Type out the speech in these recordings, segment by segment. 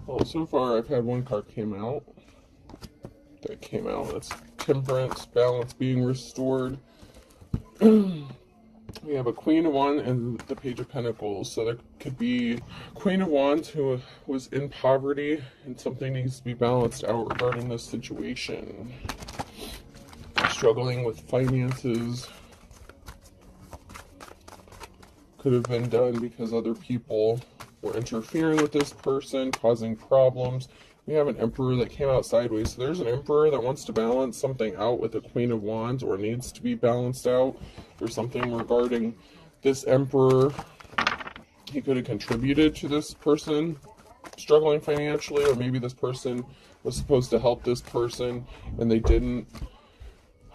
Well, so far I've had one card that came out. That's temperance, balance being restored. We have a Queen of Wands and the Page of Pentacles. So there could be Queen of Wands who was in poverty and something needs to be balanced out regarding this situation. Struggling with finances. Could have been done because other people were interfering with this person, causing problems. We have an Emperor that came out sideways. So there's an Emperor that wants to balance something out with a Queen of Wands, or needs to be balanced out. There's something regarding this Emperor. He could have contributed to this person struggling financially, or maybe this person was supposed to help this person and they didn't.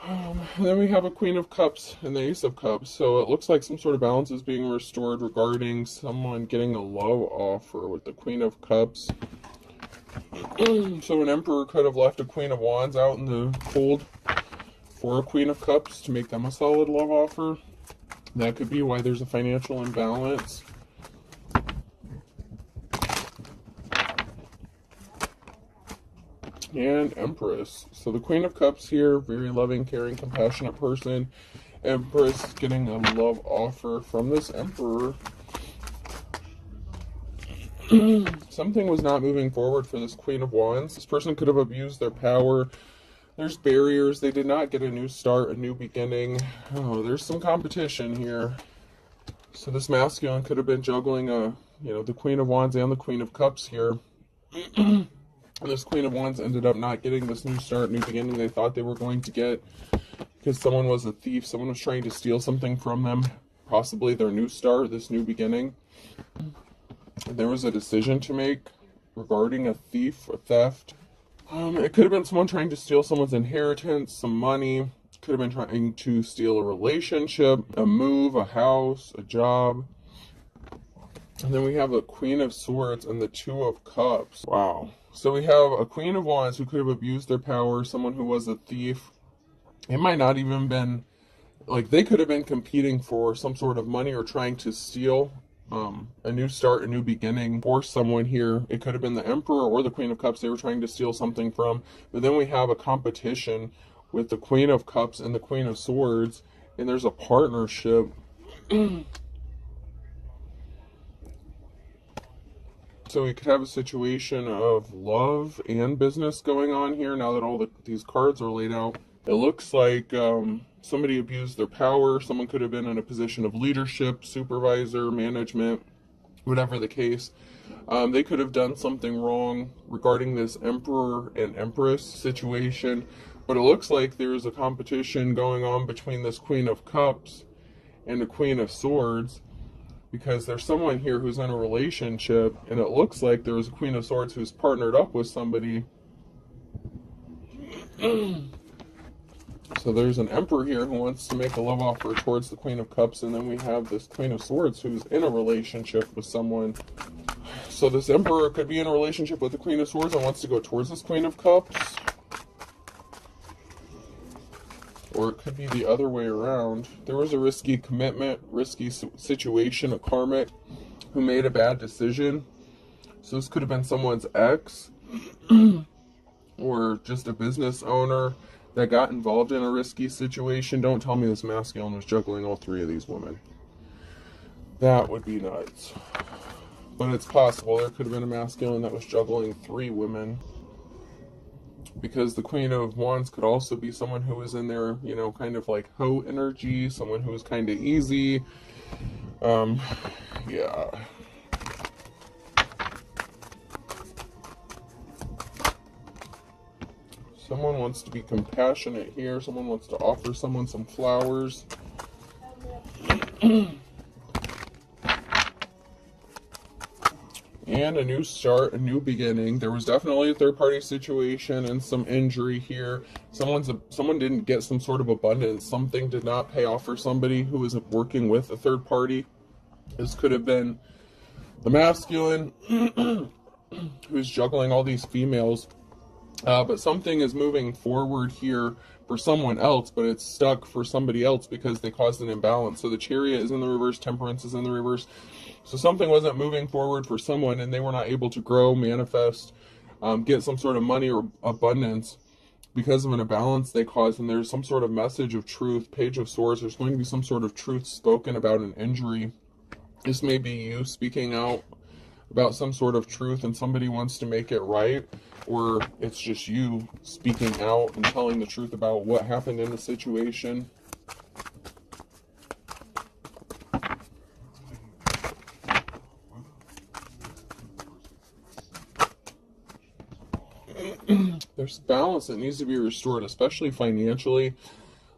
And then we have a Queen of Cups and the Ace of Cups. So it looks like some sort of balance is being restored regarding someone getting a love offer with the Queen of Cups. So an Emperor could have left a Queen of Wands out in the cold for a Queen of Cups to make them a solid love offer. That could be why there's a financial imbalance. And Empress. So the Queen of Cups here, very loving, caring, compassionate person. Empress getting a love offer from this Emperor. Something was not moving forward for this Queen of Wands. This person could have abused their power. There's barriers. They did not get a new start, a new beginning. Oh, there's some competition here. So this masculine could have been juggling the Queen of Wands and the Queen of Cups here. And this Queen of Wands ended up not getting this new start, new beginning they thought they were going to get, because someone was a thief. Someone was trying to steal something from them, possibly their new start, this new beginning. There was a decision to make regarding a thief, a theft. It could have been someone trying to steal someone's inheritance, some money. Could have been trying to steal a relationship, a move, a house, a job. And then we have a Queen of Swords and the Two of Cups. Wow. So we have a Queen of Wands who could have abused their power, someone who was a thief. It might not even been, like, they could have been competing for some sort of money or trying to steal a new start, a new beginning for someone here. It could have been the Emperor or the Queen of Cups they were trying to steal something from. But then we have a competition with the Queen of Cups and the Queen of Swords, and there's a partnership. So we could have a situation of love and business going on here now that all these cards are laid out. It looks like somebody abused their power. Someone could have been in a position of leadership, supervisor, management, whatever the case. They could have done something wrong regarding this Emperor and Empress situation. But it looks like there's a competition going on between this Queen of Cups and the Queen of Swords, because there's someone here who's in a relationship, and it looks like there's a Queen of Swords who's partnered up with somebody. So there's an Emperor here who wants to make a love offer towards the Queen of Cups, and then we have this Queen of Swords who's in a relationship with someone. So this Emperor could be in a relationship with the Queen of Swords and wants to go towards this Queen of Cups. Or it could be the other way around. There was a risky commitment, risky situation, a karmic who made a bad decision. So this could have been someone's ex or just a business owner that got involved in a risky situation. Don't tell me this masculine was juggling all three of these women. That would be nuts. But it's possible. There could have been a masculine that was juggling three women. Because the Queen of Wands could also be someone who was in there, kind of like hoe energy, someone who was kind of easy. Yeah. Someone wants to be compassionate here. Someone wants to offer someone some flowers. And a new start, a new beginning. There was definitely a third-party situation and some injury here. Someone didn't get some sort of abundance. Something did not pay off for somebody who was working with a third party. This could have been the masculine who's juggling all these females But something is moving forward here for someone else, but it's stuck for somebody else because they caused an imbalance. So the Chariot is in the reverse, Temperance is in the reverse. So something wasn't moving forward for someone, and they were not able to grow, manifest, get some sort of money or abundance because of an imbalance they caused. And there's some sort of message of truth, Page of Swords. There's going to be some sort of truth spoken about an injury. This may be you speaking out about some sort of truth and somebody wants to make it right, or it's just you speaking out and telling the truth about what happened in the situation. There's balance that needs to be restored, especially financially.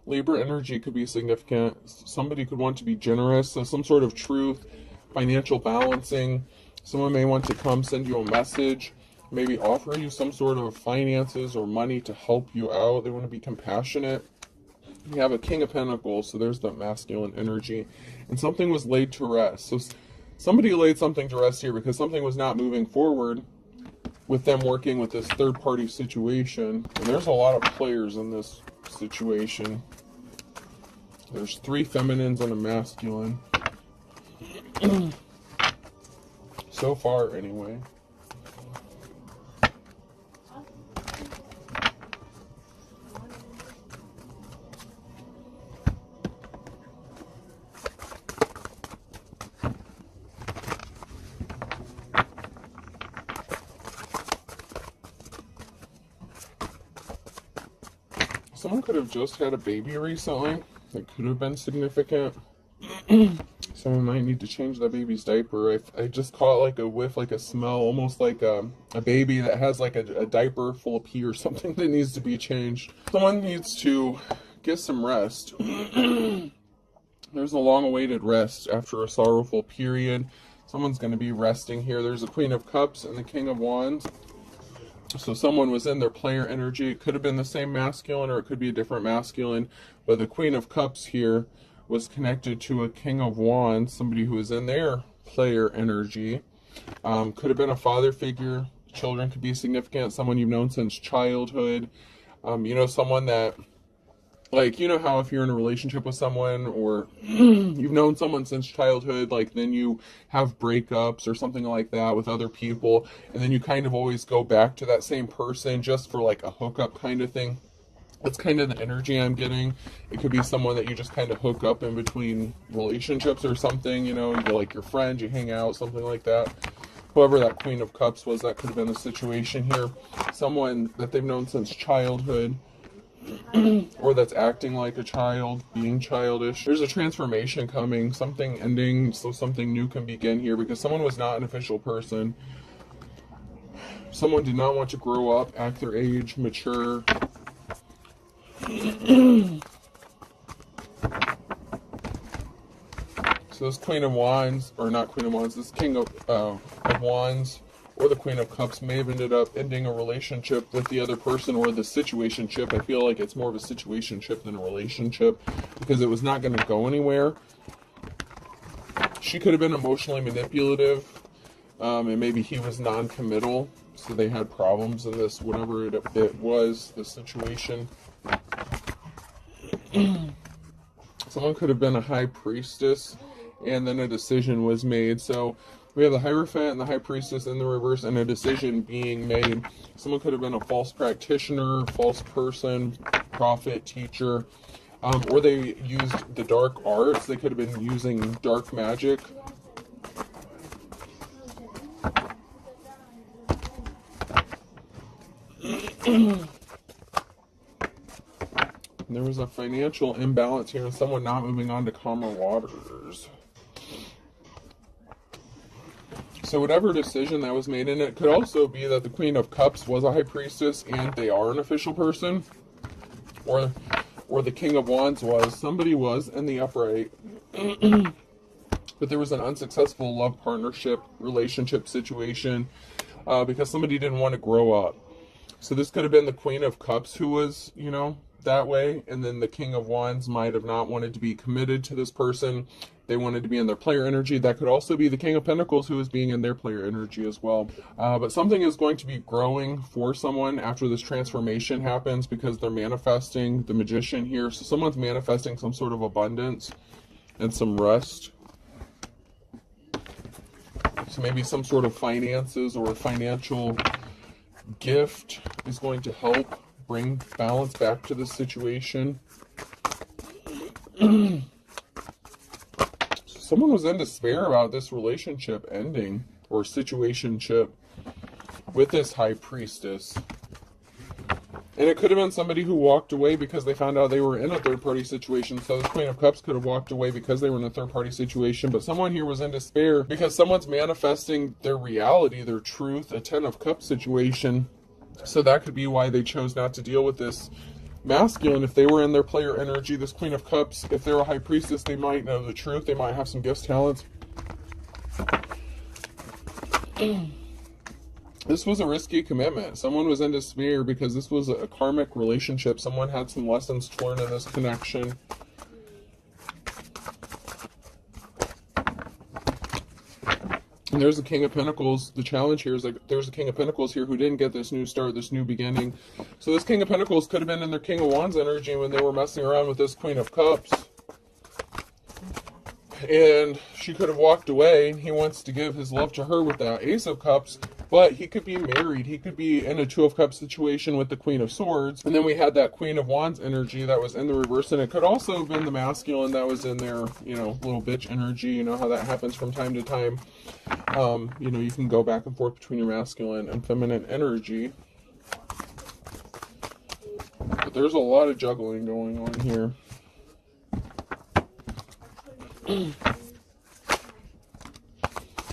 Libra energy could be significant. Somebody could want to be generous, so some sort of truth, financial balancing. Someone may want to come send you a message, maybe offer you some sort of finances or money to help you out. They want to be compassionate. You have a King of Pentacles, so there's the masculine energy. And something was laid to rest. So somebody laid something to rest here because something was not moving forward with them working with this third-party situation. And there's a lot of players in this situation. There's 3 feminines and a masculine. So far, anyway. Someone could have just had a baby recently. That could have been significant. Someone might need to change that baby's diaper. I just caught like a whiff, like a smell, almost like a baby that has like a diaper full of pee or something that needs to be changed. Someone needs to get some rest. There's a long-awaited rest after a sorrowful period. Someone's going to be resting here. There's a Queen of Cups and the King of Wands. So someone was in their player energy. It could have been the same masculine or it could be a different masculine. But the Queen of Cups here was connected to a King of Wands, somebody who was in their player energy. Could have been a father figure. Children could be significant. Someone you've known since childhood. You know, someone that, like, you know how if you're in a relationship with someone or you've known someone since childhood, like then you have breakups or something like that with other people, and then you kind of always go back to that same person just for like a hookup kind of thing. That's kind of the energy I'm getting. It could be someone that you just kind of hook up in between relationships or something, you know, you're like your friend, you hang out, something like that. Whoever that Queen of Cups was, that could have been the situation here. Someone that they've known since childhood, or that's acting like a child, being childish. There's a transformation coming, something ending, so something new can begin here, because someone was not an official person. Someone did not want to grow up, act their age, mature. So this Queen of Wands, or not Queen of Wands, this King of Wands, or the Queen of Cups may have ended up ending a relationship with the other person, or the situationship. I feel like it's more of a situationship than a relationship, because it was not going to go anywhere. She could have been emotionally manipulative, and maybe he was non-committal, so they had problems in this, whatever it was, the situation. Someone could have been a high priestess, and then a decision was made. So we have the Hierophant and the High Priestess in the reverse, and a decision being made. Someone could have been a false practitioner, false person, prophet, teacher, or they used the dark arts. They could have been using dark magic. There was a financial imbalance here and someone not moving on to calmer waters. So whatever decision that was made, and it could also be that the Queen of Cups was a High Priestess and they are an official person, or the King of Wands was, somebody was in the upright, but there was an unsuccessful love partnership, relationship situation, because somebody didn't want to grow up. So this could have been the Queen of Cups who was, that way, and then the King of Wands might have not wanted to be committed to this person, they wanted to be in their player energy. That could also be the King of Pentacles who is being in their player energy as well. But something is going to be growing for someone after this transformation happens, because they're manifesting the Magician here. So someone's manifesting some sort of abundance and some rest. So maybe some sort of finances or financial gift is going to help bring balance back to the situation. Someone was in despair about this relationship ending or situationship with this High Priestess. And it could have been somebody who walked away because they found out they were in a third-party situation. So the Queen of Cups could have walked away because they were in a third-party situation. But someone here was in despair because someone's manifesting their reality, their truth, a Ten of Cups situation. So that could be why they chose not to deal with this masculine. If they were in their player energy, this Queen of Cups, if they're a High Priestess, they might know the truth. They might have some gifts, talents. This was a risky commitment. Someone was in despair because this was a karmic relationship. Someone had some lessons to learn in this connection. And there's the King of Pentacles. The challenge here is like there's a King of Pentacles here who didn't get this new start, this new beginning. So this King of Pentacles could have been in their King of Wands energy when they were messing around with this Queen of Cups. And she could have walked away. He wants to give his love to her with that Ace of Cups. But he could be married. He could be in a Two of Cups situation with the Queen of Swords. And then we had that Queen of Wands energy that was in the reverse. And it could also have been the masculine that was in their, you know, little bitch energy. You know how that happens from time to time. You know, you can go back and forth between your masculine and feminine energy. But there's a lot of juggling going on here.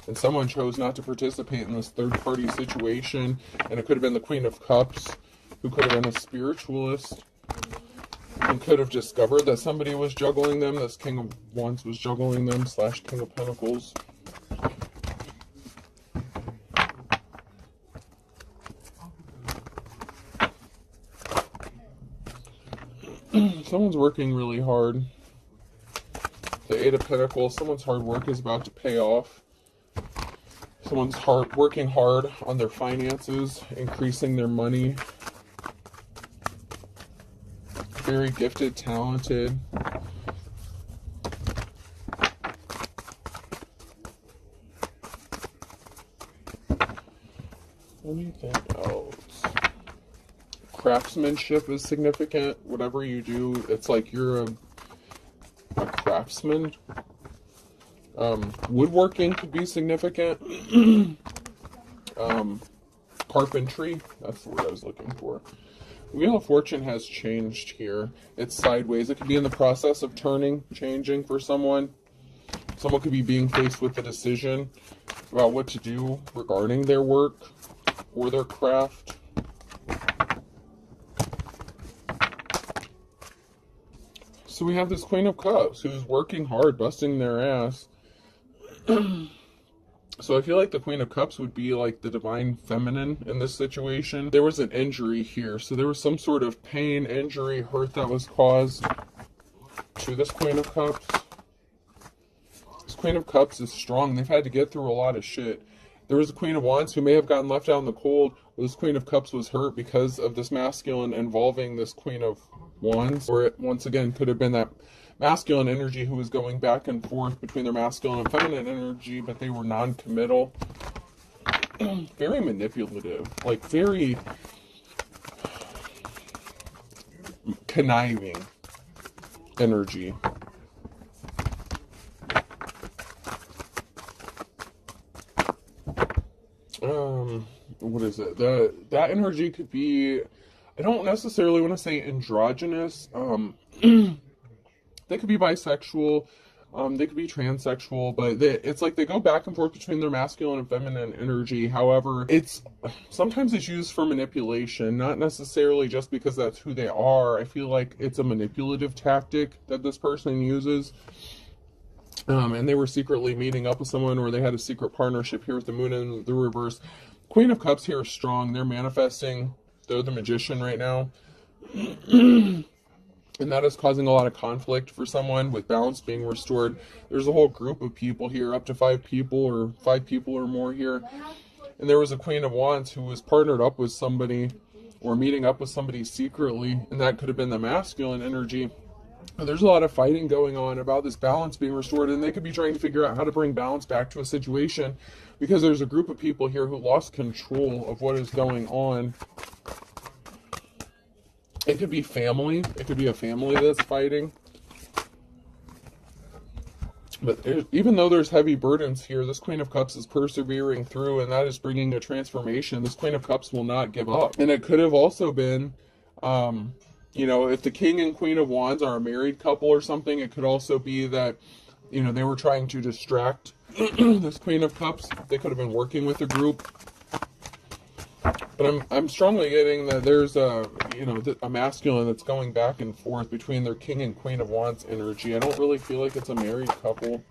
And someone chose not to participate in this third-party situation. And it could have been the Queen of Cups, who could have been a spiritualist, and could have discovered that somebody was juggling them. This King of Wands was juggling them, / King of Pentacles. Someone's working really hard. The Eight of Pentacles, someone's hard work is about to pay off. Someone's working hard on their finances, increasing their money. Very gifted, talented. Anything else? Craftsmanship is significant. Whatever you do, it's like you're a craftsman. Woodworking could be significant. Carpentry, that's the word I was looking for. Wheel of Fortune has changed here. It's sideways. It could be in the process of turning, changing for someone. Someone could be being faced with a decision about what to do regarding their work or their craft. So we have this Queen of Cups who's working hard, busting their ass. So I feel like the Queen of Cups would be like the divine feminine in this situation. There was an injury here. So there was some sort of pain, injury, hurt that was caused to this Queen of Cups. This Queen of Cups is strong. They've had to get through a lot of shit. There was a Queen of Wands who may have gotten left out in the cold. This Queen of Cups was hurt because of this masculine involving this Queen of Wands. Or it, once again, could have been that masculine energy who was going back and forth between their masculine and feminine energy, but they were non-committal. Very manipulative. Like, very conniving energy. What is it? That energy could be, I don't necessarily want to say androgynous. They could be bisexual, they could be transsexual, but it's like they go back and forth between their masculine and feminine energy. However, sometimes it's used for manipulation, not necessarily just because that's who they are. I feel like it's a manipulative tactic that this person uses. And they were secretly meeting up with someone, or they had a secret partnership here with the moon in the reverse. Queen of Cups here is strong. They're manifesting. They're the Magician right now. And that is causing a lot of conflict for someone. With balance being restored, there's a whole group of people here, up to 5 people or 5 people or more here. And there was a Queen of Wands who was partnered up with somebody or meeting up with somebody secretly, and that could have been the masculine energy. There's a lot of fighting going on about this balance being restored, and they could be trying to figure out how to bring balance back to a situation, because there's a group of people here who lost control of what is going on. It could be family. It could be a family that's fighting. But even though there's heavy burdens here, this Queen of Cups is persevering through, and that is bringing a transformation. This Queen of Cups will not give up. And it could have also been, you know, if the King and Queen of Wands are a married couple or something, it could also be that, you know, they were trying to distract this Queen of Cups. They could have been working with a group. But I'm strongly getting that there's a, you know, a masculine that's going back and forth between their King and Queen of Wands energy. I don't really feel like it's a married couple,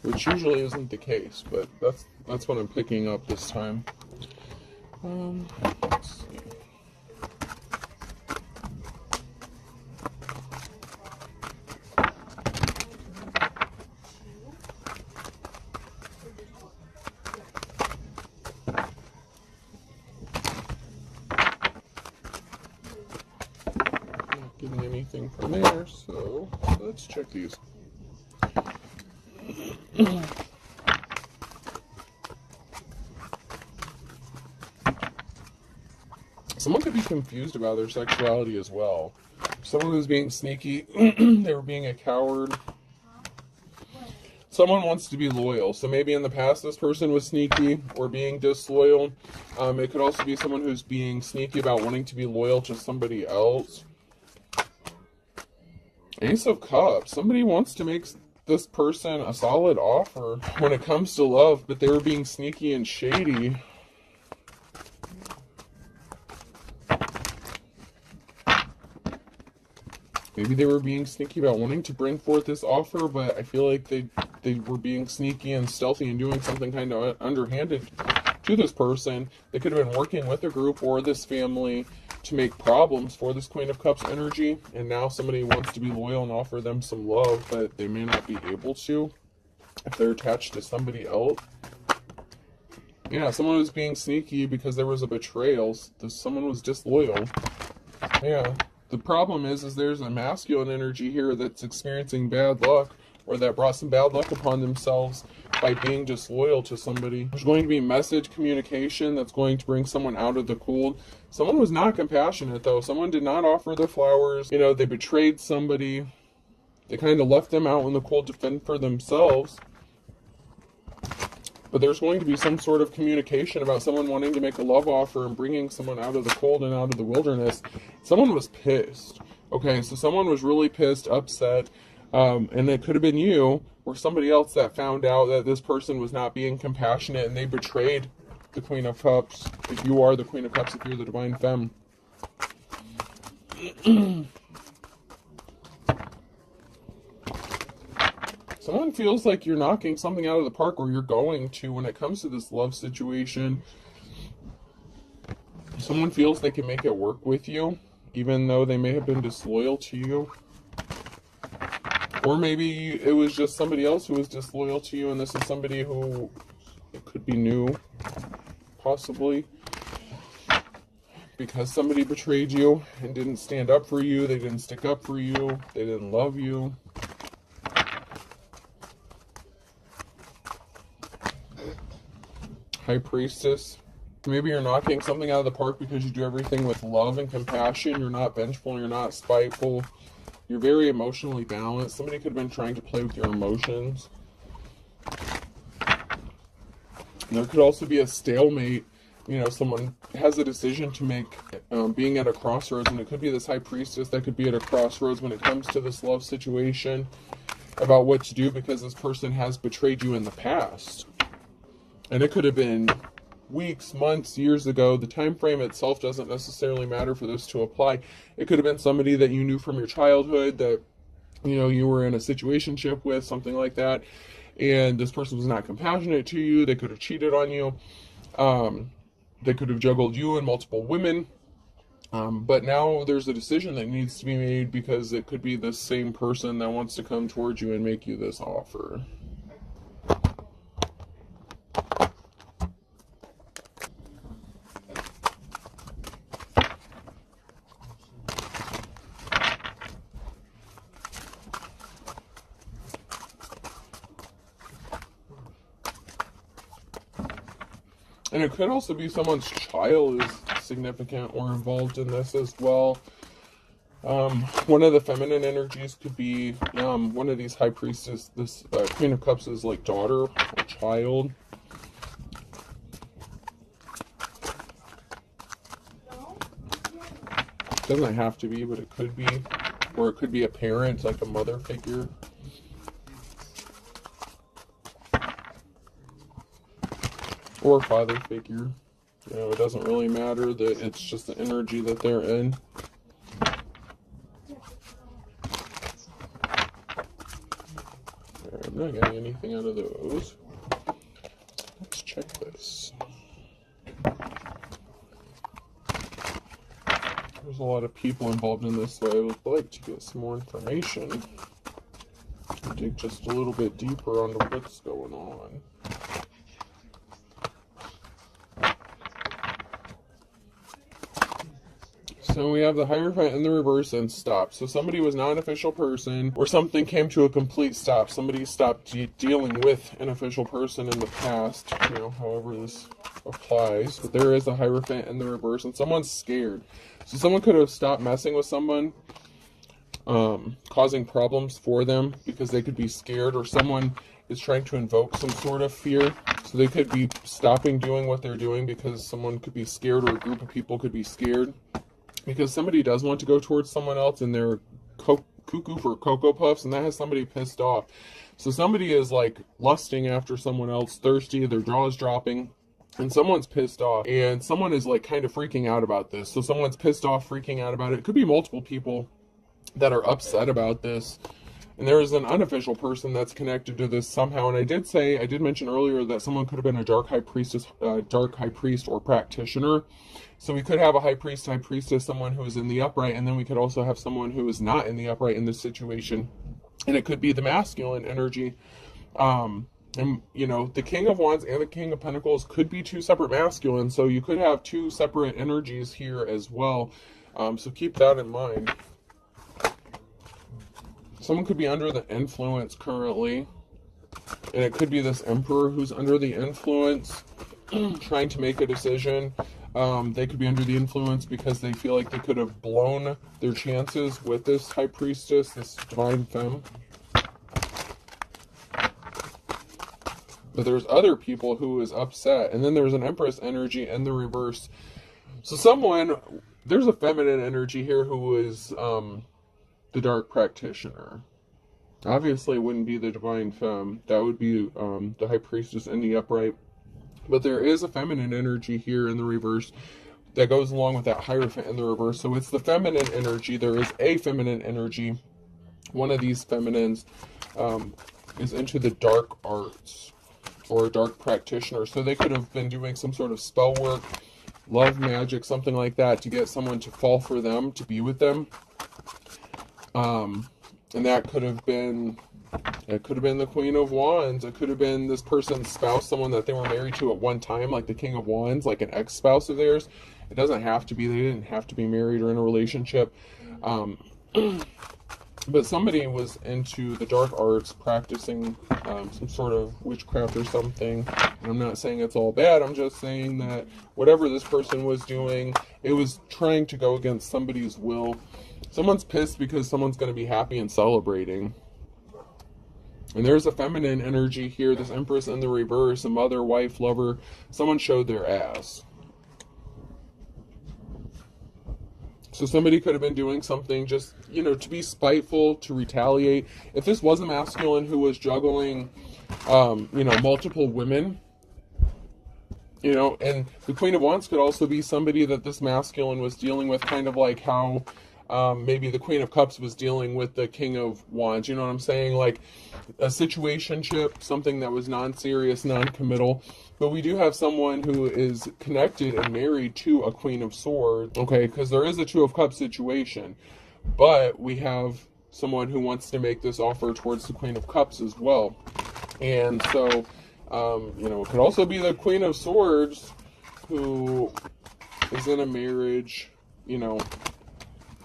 which usually isn't the case, but that's what I'm picking up this time. Let's see. Getting anything from there, so let's check these. Someone could be confused about their sexuality as well. Someone who's being sneaky, they were being a coward. Someone wants to be loyal, so maybe in the past this person was sneaky or being disloyal. It could also be someone who's being sneaky about wanting to be loyal to somebody else. Ace of Cups. Somebody wants to make this person a solid offer when it comes to love, but they were being sneaky and shady. Maybe they were being sneaky about wanting to bring forth this offer, but I feel like they were being sneaky and stealthy and doing something kind of underhanded to this person. They could have been working with a group or this family to make problems for this Queen of Cups energy, and now somebody wants to be loyal and offer them some love, but they may not be able to if they're attached to somebody else. Yeah, someone was being sneaky because there was a betrayal. Someone was disloyal. Yeah, the problem is there's a masculine energy here that's experiencing bad luck, or that brought some bad luck upon themselves by being disloyal to somebody. There's going to be message communication that's going to bring someone out of the cold. Someone was not compassionate, though. Someone did not offer the flowers. You know, they betrayed somebody. They kind of left them out in the cold to fend for themselves. But there's going to be some sort of communication about someone wanting to make a love offer and bringing someone out of the cold and out of the wilderness. Someone was pissed. Okay, so someone was really pissed, upset. And it could have been you or somebody else that found out that this person was not being compassionate, and they betrayed the Queen of Cups. If you are the Queen of Cups, if you're the Divine Femme. Someone feels like you're knocking something out of the park, or you're going to, when it comes to this love situation. Someone feels they can make it work with you, even though they may have been disloyal to you. Or maybe it was just somebody else who was disloyal to you, and this is somebody who it could be new, possibly, because somebody betrayed you and didn't stand up for you, they didn't stick up for you, they didn't love you. High Priestess. Maybe you're knocking something out of the park because you do everything with love and compassion. You're not vengeful, you're not spiteful. You're very emotionally balanced. Somebody could have been trying to play with your emotions. There could also be a stalemate. You know, someone has a decision to make, being at a crossroads, and it could be this High Priestess that could be at a crossroads when it comes to this love situation about what to do, because this person has betrayed you in the past. And it could have been weeks, months, years ago. The time frame itself doesn't necessarily matter for this to apply. It could have been somebody that you knew from your childhood that, you know, you were in a situationship with, something like that, and this person was not compassionate to you. They could have cheated on you. They could have juggled you and multiple women. But now there's a decision that needs to be made, because it could be the same person that wants to come towards you and make you this offer. And it could also be someone's child is significant or involved in this as well. One of the feminine energies could be one of these high priestess, this Queen of Cups is like daughter or child. Doesn't have to be, but it could be. Or it could be a parent, like a mother figure. Or father figure. You know, it doesn't really matter, that it's just the energy that they're in. I'm not getting anything out of those. Let's check this. There's a lot of people involved in this, so I would like to get some more information. Dig just a little bit deeper onto what's going on. So we have the Hierophant in the reverse and stop. So somebody was not an official person, or something came to a complete stop. Somebody stopped dealing with an official person in the past, you know, however this applies. But there is a Hierophant in the reverse, and someone's scared. So someone could have stopped messing with someone, causing problems for them because they could be scared, or someone is trying to invoke some sort of fear. So they could be stopping doing what they're doing because someone could be scared, or a group of people could be scared. Because somebody does want to go towards someone else, and they're cuckoo for Cocoa Puffs, and that has somebody pissed off. So somebody is like lusting after someone else, thirsty, their jaw is dropping, and someone's pissed off, and someone is like kind of freaking out about this. So someone's pissed off, freaking out about it. It could be multiple people that are upset about this. And there is an unofficial person that's connected to this somehow. And I did mention earlier that someone could have been a dark high priestess, dark high priest or practitioner. So we could have a high priestess, someone who is in the upright, and then we could also have someone who is not in the upright in this situation. And it could be the masculine energy. And, you know, the King of Wands and the King of Pentacles could be two separate masculines. So you could have two separate energies here as well. So keep that in mind. Someone could be under the influence currently, and it could be this Emperor who's under the influence, trying to make a decision. They could be under the influence because they feel like they could have blown their chances with this High Priestess, this Divine Femme. But there's other people who is upset, and then there's an Empress energy in the reverse. So there's a feminine energy here who is the dark practitioner. Obviously it wouldn't be the Divine Femme. That would be the High Priestess in the upright. But there is a feminine energy here in the reverse that goes along with that Hierophant in the reverse. So it's the feminine energy. There is a feminine energy. One of these feminines is into the dark arts, or a dark practitioner. So they could have been doing some sort of spell work, love magic, something like that, to get someone to fall for them, to be with them. And that could have been, it could have been the Queen of Wands. It could have been this person's spouse, someone that they were married to at one time, like the King of Wands, like an ex-spouse of theirs. It doesn't have to be, they didn't have to be married or in a relationship. But somebody was into the dark arts, practicing some sort of witchcraft or something. And I'm not saying it's all bad. I'm just saying that whatever this person was doing, it was trying to go against somebody's will. Someone's pissed because someone's going to be happy and celebrating. And there's a feminine energy here, this Empress in the reverse, a mother, wife, lover. Someone showed their ass. So somebody could have been doing something just, you know, to be spiteful, to retaliate. If this was a masculine who was juggling, you know, multiple women, you know, and the Queen of Wands could also be somebody that this masculine was dealing with, kind of like how maybe the Queen of Cups was dealing with the King of Wands. You know what I'm saying? Like a situationship, something that was non-serious, non-committal. But we do have someone who is connected and married to a Queen of Swords, okay? Because there is a Two of Cups situation. But we have someone who wants to make this offer towards the Queen of Cups as well. And so, you know, it could also be the Queen of Swords who is in a marriage, you know,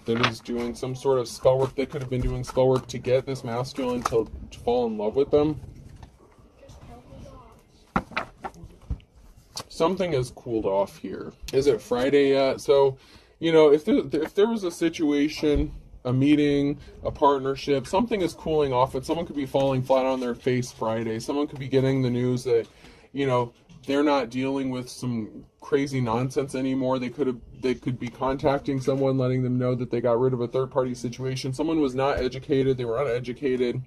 that is doing some sort of spell work. They could have been doing spell work to get this masculine to fall in love with them. Something has cooled off here. Is it Friday yet? So, you know, if there was a situation, a meeting, a partnership, something is cooling off, and someone could be falling flat on their face Friday. Someone could be getting the news that, you know, they're not dealing with some crazy nonsense anymore. They could be contacting someone, letting them know that they got rid of a third-party situation. Someone was not educated. They were uneducated.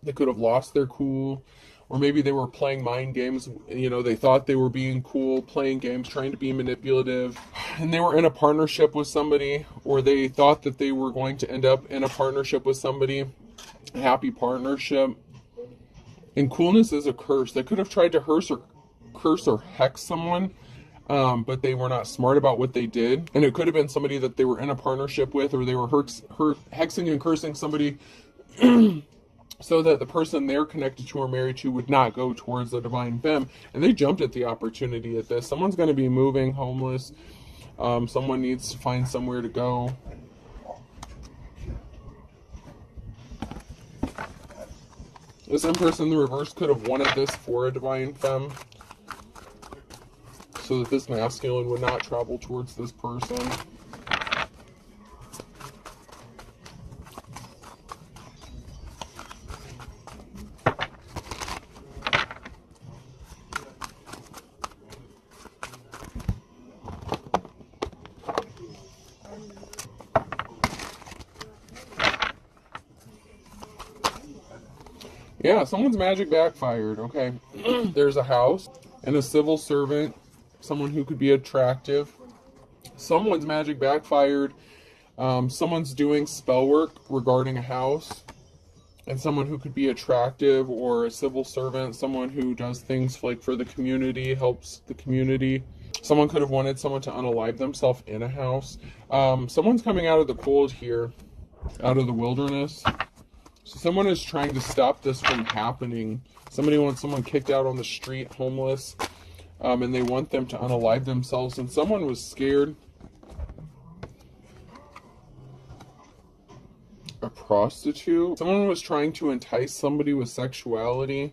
They could have lost their cool. Or maybe they were playing mind games. You know, they thought they were being cool, playing games, trying to be manipulative. And they were in a partnership with somebody, or they thought that they were going to end up in a partnership with somebody, a happy partnership. And coolness is a curse. They could have tried to curse or hex someone, but they were not smart about what they did. And it could have been somebody that they were in a partnership with, or they were hexing and cursing somebody so that the person they're connected to or married to would not go towards the divine femme. And they jumped at the opportunity at this. Someone's going to be moving, homeless. Someone needs to find somewhere to go. This Empress in the reverse could have wanted this for a divine femme, so that this masculine would not travel towards this person. Yeah, someone's magic backfired, okay? There's a house and a civil servant, someone who could be attractive. Someone's magic backfired. Someone's doing spell work regarding a house. And someone who could be attractive, or a civil servant, someone who does things like for the community, helps the community. Someone could have wanted someone to unalive themselves in a house. Someone's coming out of the cold here, out of the wilderness. So someone is trying to stop this from happening. Somebody wants someone kicked out on the street, homeless, and they want them to unalive themselves. And someone was scared. A prostitute. Someone was trying to entice somebody with sexuality.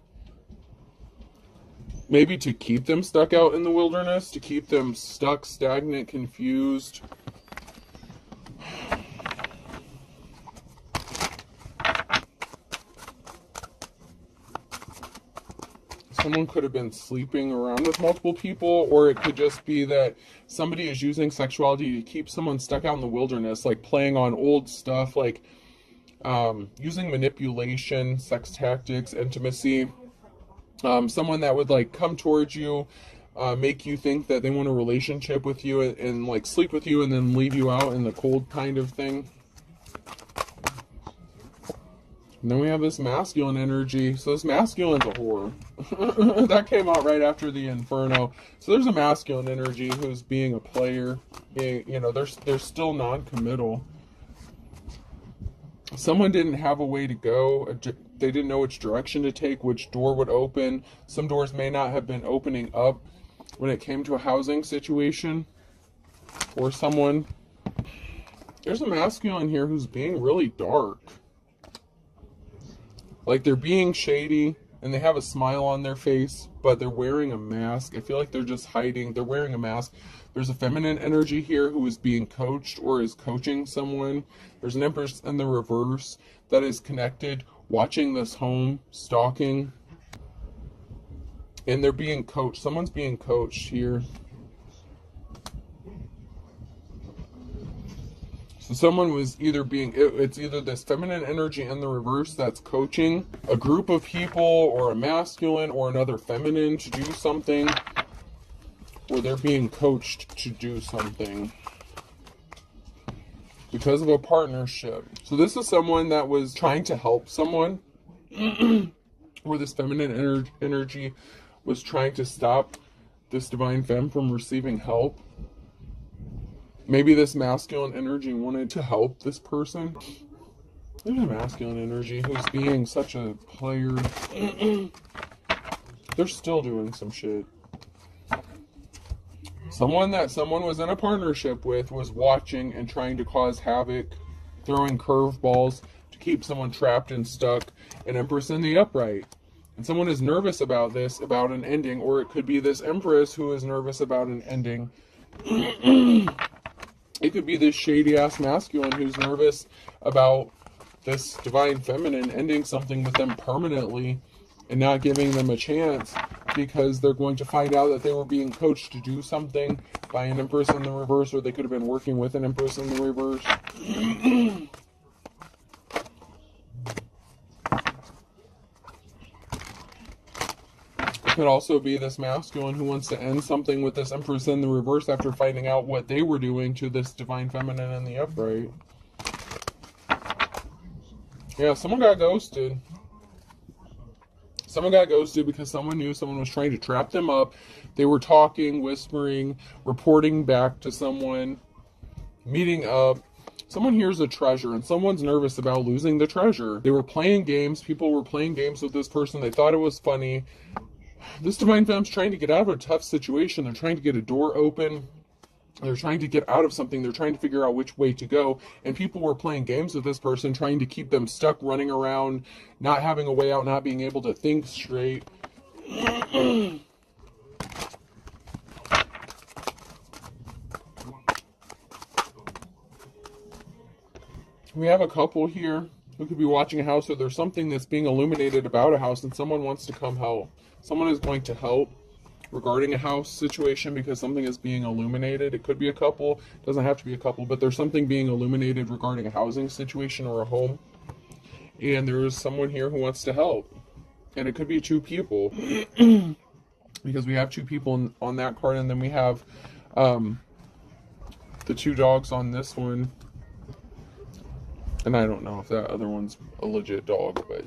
Maybe to keep them stuck out in the wilderness, to keep them stuck, stagnant, confused. Someone could have been sleeping around with multiple people, or it could just be that somebody is using sexuality to keep someone stuck out in the wilderness, like playing on old stuff, like using manipulation, sex tactics, intimacy. Someone that would like come towards you, make you think that they want a relationship with you, and like sleep with you and then leave you out in the cold kind of thing. And then we have this masculine energy. So this masculine's a whore. That came out right after the Inferno. So there's a masculine energy who's being a player. Being, you know, they're still non-committal. Someone didn't have a way to go. They didn't know which direction to take, which door would open. Some doors may not have been opening up when it came to a housing situation or someone. There's a masculine here who's being really dark. Like they're being shady and they have a smile on their face, but they're wearing a mask. I feel like they're just hiding. They're wearing a mask. There's a feminine energy here who is being coached or is coaching someone. There's an Empress in the reverse that is connected, watching this home, stalking. And they're being coached. Someone's being coached here. So someone was either being, it's either this feminine energy in the reverse that's coaching a group of people, or a masculine or another feminine to do something, or they're being coached to do something. because of a partnership. So this is someone that was trying to help someone, where this feminine energy was trying to stop this divine femme from receiving help. Maybe this masculine energy wanted to help this person. There's a masculine energy who's being such a player. They're still doing some shit. Someone that someone was in a partnership with was watching and trying to cause havoc, throwing curveballs to keep someone trapped and stuck, an Empress in the upright. And someone is nervous about this, about an ending, or it could be this Empress who is nervous about an ending. It could be this shady-ass masculine who's nervous about this divine feminine ending something with them permanently and not giving them a chance, because they're going to find out that they were being coached to do something by an Empress in the reverse, or they could have been working with an Empress in the reverse. It could also be this masculine who wants to end something with this Empress in the reverse after finding out what they were doing to this divine feminine in the upright. Yeah, someone got ghosted. Someone got ghosted because someone knew someone was trying to trap them up. They were talking, whispering, reporting back to someone, meeting up. Someone hears a treasure and someone's nervous about losing the treasure. They were playing games. People were playing games with this person. They thought it was funny. This divine femme's trying to get out of a tough situation. They're trying to get a door open. They're trying to get out of something. They're trying to figure out which way to go. And people were playing games with this person, trying to keep them stuck, running around, not having a way out, not being able to think straight. We have a couple here who could be watching a house, or there's something that's being illuminated about a house and someone wants to come help. Someone is going to help regarding a house situation because something is being illuminated. It could be a couple, doesn't have to be a couple, but there's something being illuminated regarding a housing situation or a home. And there's someone here who wants to help. And it could be two people. Because we have two people on that card, and then we have the two dogs on this one. And I don't know if that other one's a legit dog, but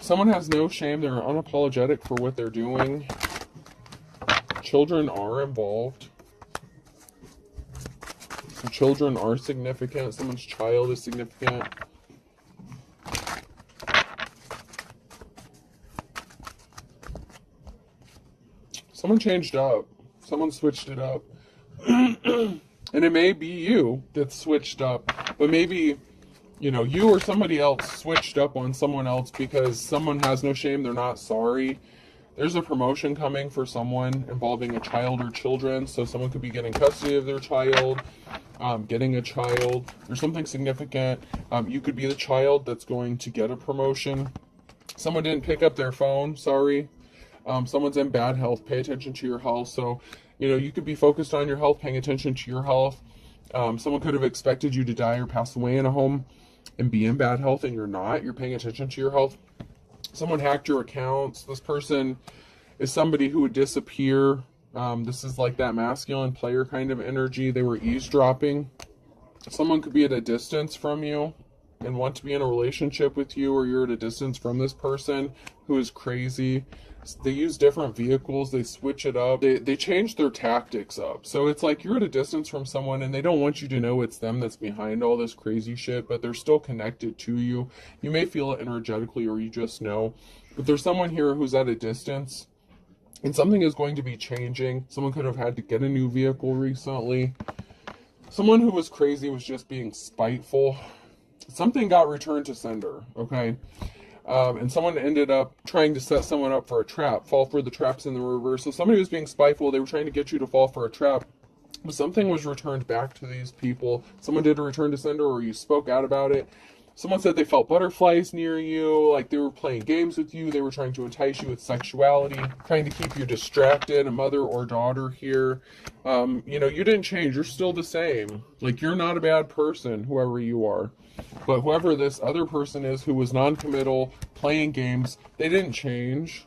someone has no shame. They're unapologetic for what they're doing. Children are involved. Some children are significant. Someone's child is significant. Someone changed up. Someone switched it up. And it may be you that switched up, but maybe, you know, you or somebody else switched up on someone else because someone has no shame. They're not sorry. There's a promotion coming for someone involving a child or children. So someone could be getting custody of their child, getting a child. There's something significant. You could be the child that's going to get a promotion. Someone didn't pick up their phone. Sorry. Someone's in bad health. Pay attention to your health. So, you know, you could be focused on your health, paying attention to your health. Someone could have expected you to die or pass away in a home and be in bad health, and you're not. You're paying attention to your health. Someone hacked your accounts. This person is somebody who would disappear. This is like that masculine player kind of energy. They were eavesdropping. Someone could be at a distance from you and want to be in a relationship with you, or you're at a distance from this person who is crazy. They use different vehicles. They switch it up. They change their tactics up. So it's like you're at a distance from someone and they don't want you to know it's them that's behind all this crazy shit, but they're still connected to you. You may feel it energetically, or you just know. But there's someone here who's at a distance and something is going to be changing. Someone could have had to get a new vehicle recently. Someone who was crazy was just being spiteful. Something got returned to sender, okay? And someone ended up trying to set someone up for a trap, fall for the traps in the reverse. So somebody was being spiteful. They were trying to get you to fall for a trap. But something was returned back to these people. Someone did a return to sender, or you spoke out about it. Someone said they felt butterflies near you, like they were playing games with you. They were trying to entice you with sexuality, trying to keep you distracted, a mother or daughter here. You know, you didn't change. You're still the same. Like, you're not a bad person, whoever you are. But whoever this other person is who was non-committal, playing games, they didn't change.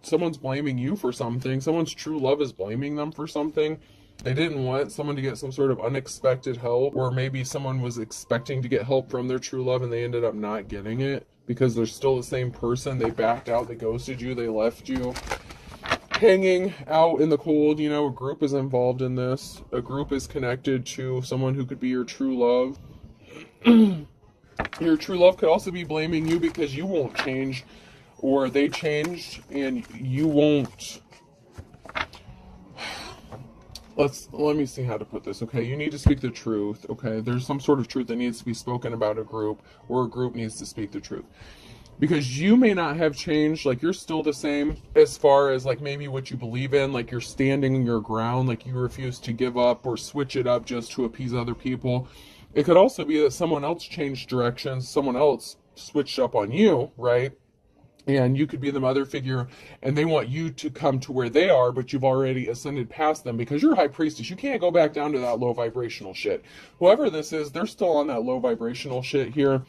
Someone's blaming you for something. Someone's true love is blaming them for something. They didn't want someone to get some sort of unexpected help, or maybe someone was expecting to get help from their true love and they ended up not getting it because they're still the same person. They backed out, they ghosted you, they left you hanging out in the cold. You know, a group is involved in this. A group is connected to someone who could be your true love. Your true love could also be blaming you because you won't change, or they changed and you won't. Let me see how to put this. Okay, you need to speak the truth. Okay, there's some sort of truth that needs to be spoken about a group, or a group needs to speak the truth. Because you may not have changed, like you're still the same as far as like maybe what you believe in, like you're standing your ground, like you refuse to give up or switch it up just to appease other people. It could also be that someone else changed directions, someone else switched up on you, right? And you could be the mother figure and they want you to come to where they are, but you've already ascended past them because you're high priestess. You can't go back down to that low vibrational shit. Whoever this is, they're still on that low vibrational shit here.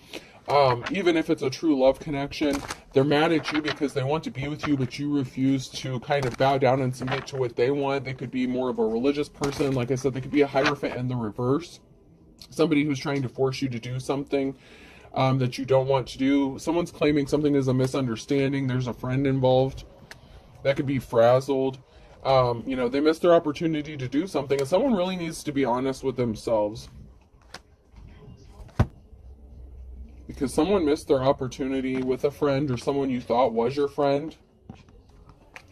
Even if it's a true love connection, they're mad at you because they want to be with you, but you refuse to kind of bow down and submit to what they want. They could be more of a religious person. Like I said, they could be a Hierophant in the reverse. Somebody who's trying to force you to do something that you don't want to do. Someone's claiming something is a misunderstanding. There's a friend involved. That could be frazzled. You know, they missed their opportunity to do something, and someone really needs to be honest with themselves. Because someone missed their opportunity with a friend or someone you thought was your friend.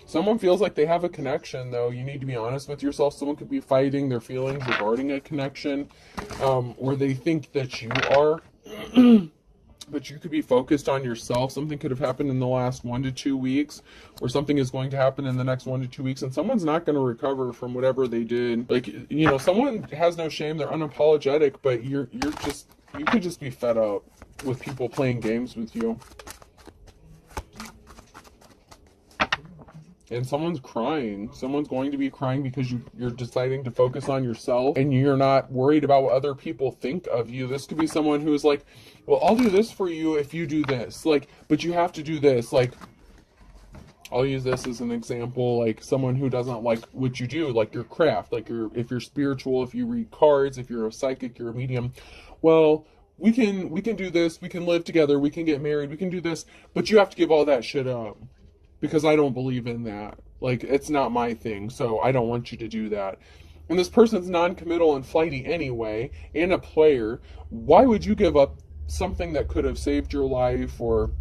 Someone feels like they have a connection, though. You need to be honest with yourself. Someone could be fighting their feelings regarding a connection, or they think that you are. But you could be focused on yourself. Something could have happened in the last 1 to 2 weeks, or something is going to happen in the next 1 to 2 weeks, and someone's not going to recover from whatever they did. Like, you know, someone has no shame. They're unapologetic, but you could just be fed up with people playing games with you. And someone's crying. Someone's going to be crying because you're deciding to focus on yourself and you're not worried about what other people think of you. This could be someone who is like, well, I'll do this for you if you do this. Like, but you have to do this. Like, I'll use this as an example. Like someone who doesn't like what you do, like your craft, like if you're spiritual, if you read cards, if you're a psychic, you're a medium. Well, we can do this. We can live together. We can get married. We can do this. But you have to give all that shit up. Because I don't believe in that. Like, it's not my thing, so I don't want you to do that. And this person's non-committal and flighty anyway, and a player. Why would you give up something that could have saved your life, or,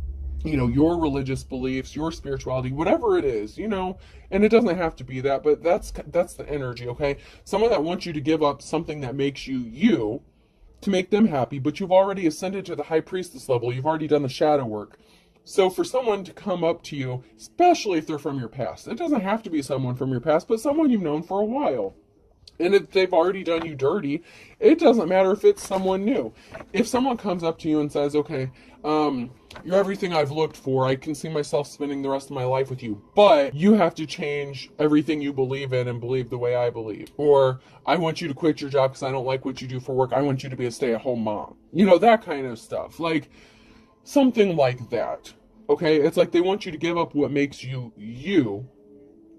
you know, your religious beliefs, your spirituality, whatever it is, you know? And it doesn't have to be that, but that's the energy, okay? Someone that wants you to give up something that makes you you, to make them happy, but you've already ascended to the high priestess level. You've already done the shadow work. So for someone to come up to you, especially if they're from your past, it doesn't have to be someone from your past, but someone you've known for a while. And if they've already done you dirty, it doesn't matter if it's someone new. If someone comes up to you and says, okay, you're everything I've looked for. I can see myself spending the rest of my life with you, but you have to change everything you believe in and believe the way I believe. Or I want you to quit your job because I don't like what you do for work. I want you to be a stay-at-home mom. You know, that kind of stuff. Like, something like that, okay? It's like they want you to give up what makes you you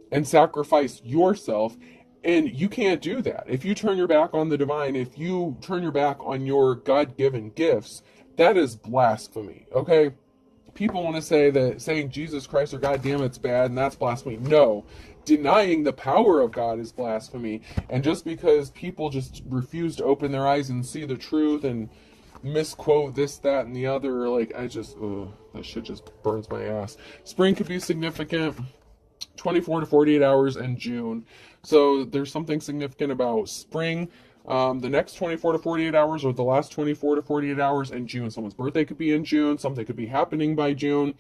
and sacrifice yourself, and you can't do that. If you turn your back on the divine, if you turn your back on your God-given gifts, that is blasphemy, okay? People want to say that saying Jesus Christ or God damn it's bad and that's blasphemy. No, denying the power of God is blasphemy. And just because people just refuse to open their eyes and see the truth and misquote this, that, and the other, like, that shit just burns my ass. Spring could be significant, 24 to 48 hours in June. So there's something significant about spring, the next 24 to 48 hours, or the last 24 to 48 hours in June. Someone's birthday could be in June. Something could be happening by June.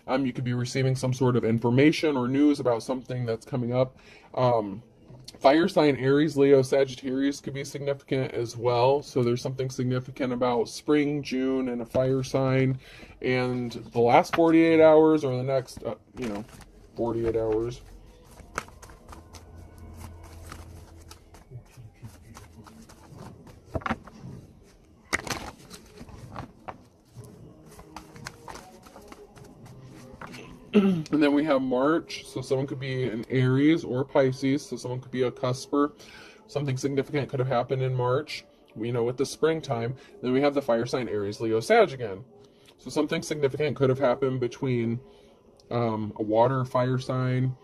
You could be receiving some sort of information or news about something that's coming up. Fire sign Aries, Leo, Sagittarius could be significant as well. So there's something significant about spring, June, and a fire sign. And the last 48 hours, or the next, 48 hours. And then we have March, so someone could be an Aries or Pisces, so someone could be a cusper. Something significant could have happened in March, with the springtime. Then we have the fire sign Aries, Leo, Sag again. So something significant could have happened between a water fire sign,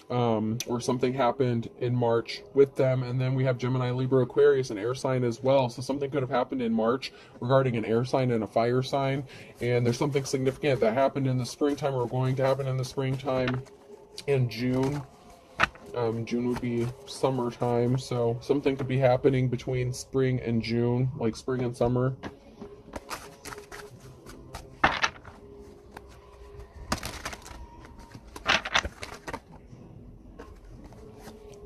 or something happened in March with them. And then we have Gemini, Libra, Aquarius, an air sign as well. So something could have happened in March regarding an air sign and a fire sign. And there's something significant that happened in the springtime or going to happen in the springtime in June. June would be summertime. So something could be happening between spring and June, like spring and summer.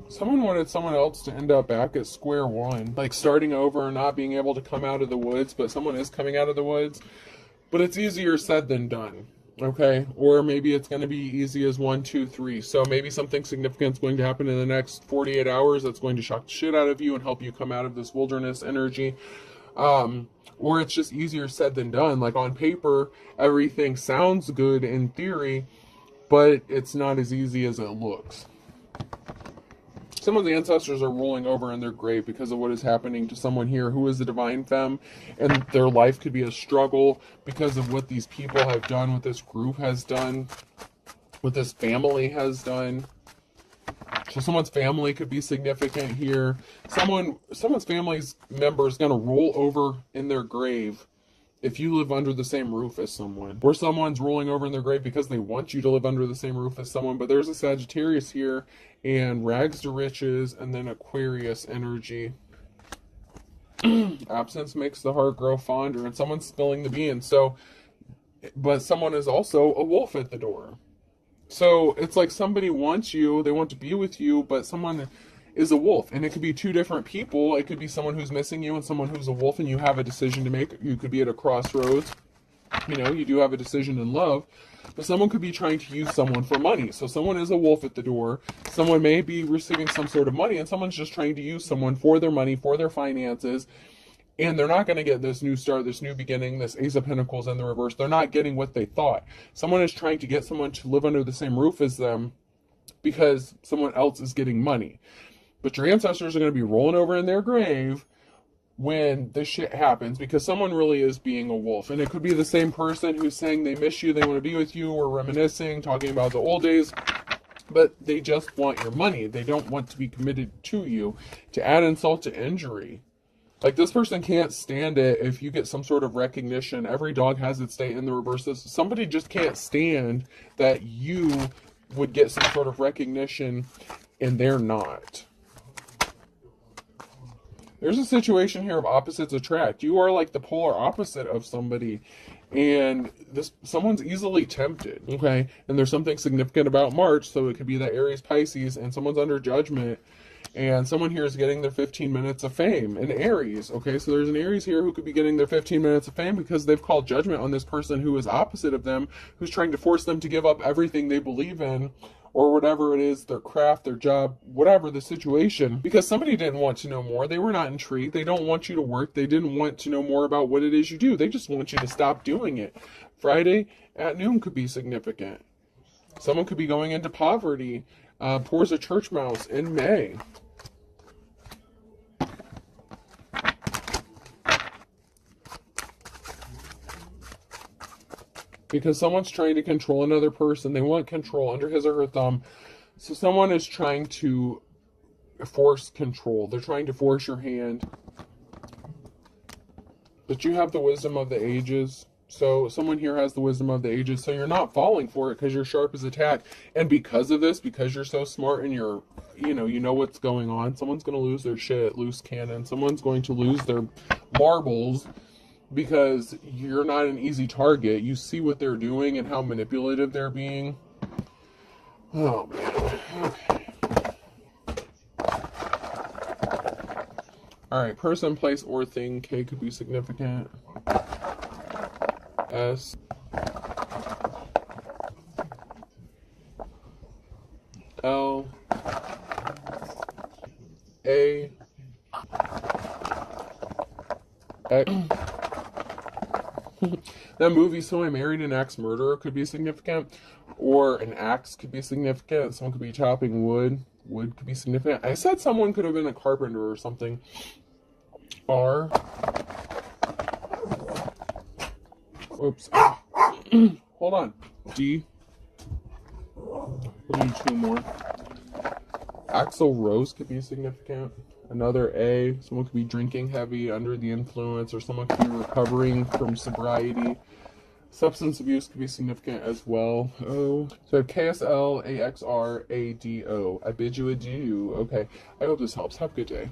Someone wanted someone else to end up back at square one, like starting over and not being able to come out of the woods, but someone is coming out of the woods. But it's easier said than done, okay? Or maybe it's going to be easy as 1, 2, 3. So maybe something significant is going to happen in the next 48 hours that's going to shock the shit out of you and help you come out of this wilderness energy. Or it's just easier said than done. Like on paper, everything sounds good in theory, but it's not as easy as it looks. Someone's ancestors are rolling over in their grave because of what is happening to someone here who is a divine femme, and their life could be a struggle because of what these people have done, what this group has done, what this family has done. So someone's family could be significant here. Someone's family's member is going to roll over in their grave if you live under the same roof as someone. Or someone's rolling over in their grave because they want you to live under the same roof as someone. But there's a Sagittarius here, and rags to riches, and then Aquarius energy. Absence makes the heart grow fonder, and someone's spilling the beans. So, but someone is also a wolf at the door. So it's like somebody wants you, they want to be with you, but someone is a wolf. And it could be two different people. It could be someone who's missing you and someone who's a wolf, and you have a decision to make. You could be at a crossroads. You do have a decision in love, but someone could be trying to use someone for money. So someone is a wolf at the door. Someone may be receiving some sort of money, and someone's just trying to use someone for their money, for their finances. And they're not going to get this new start, this new beginning, this Ace of Pentacles in the reverse. They're not getting what they thought. Someone is trying to get someone to live under the same roof as them because someone else is getting money. But your ancestors are going to be rolling over in their grave when this shit happens, because someone really is being a wolf. And it could be the same person who's saying they miss you, they want to be with you, or reminiscing, talking about the old days, but they just want your money. They don't want to be committed to you. To add insult to injury, like this person can't stand it if you get some sort of recognition. Every dog has its day in the reverse. Somebody just can't stand that you would get some sort of recognition and they're not. There's a situation here of opposites attract. You are like the polar opposite of somebody, and someone's easily tempted, okay? And there's something significant about March, so it could be that Aries, Pisces, and someone's under judgment, and someone here is getting their 15 minutes of fame, an Aries, okay? So there's an Aries here who could be getting their 15 minutes of fame because they've called judgment on this person who is opposite of them, who's trying to force them to give up everything they believe in, or whatever it is, their craft, their job, whatever the situation, because somebody didn't want to know more. They were not intrigued. They don't want you to work. They didn't want to know more about what it is you do. They just want you to stop doing it. Friday at noon could be significant. Someone could be going into poverty, poor as a church mouse in May. Because someone's trying to control another person. They want control under his or her thumb. So someone is trying to force control. They're trying to force your hand. But you have the wisdom of the ages. So someone here has the wisdom of the ages. So you're not falling for it because you're sharp as a tack. And because of this, because you're so smart and you know what's going on, someone's going to lose their shit, loose cannon. Someone's going to lose their marbles, because you're not an easy target. You see what they're doing and how manipulative they're being. Oh, man. Okay. Alright, person, place, or thing. K could be significant. S. L. A. X. That movie, So I Married an Axe Murderer, could be significant, or an axe could be significant. Someone could be chopping wood. Wood could be significant. I said someone could have been a carpenter or something. R. Oops. Hold on. D. We'll do 2 more. Axl Rose could be significant. Another A. Someone could be drinking heavy, under the influence, or someone could be recovering from sobriety. Substance abuse could be significant as well. O. So I have KSL, AXR, ADO. I bid you adieu. Okay. I hope this helps. Have a good day.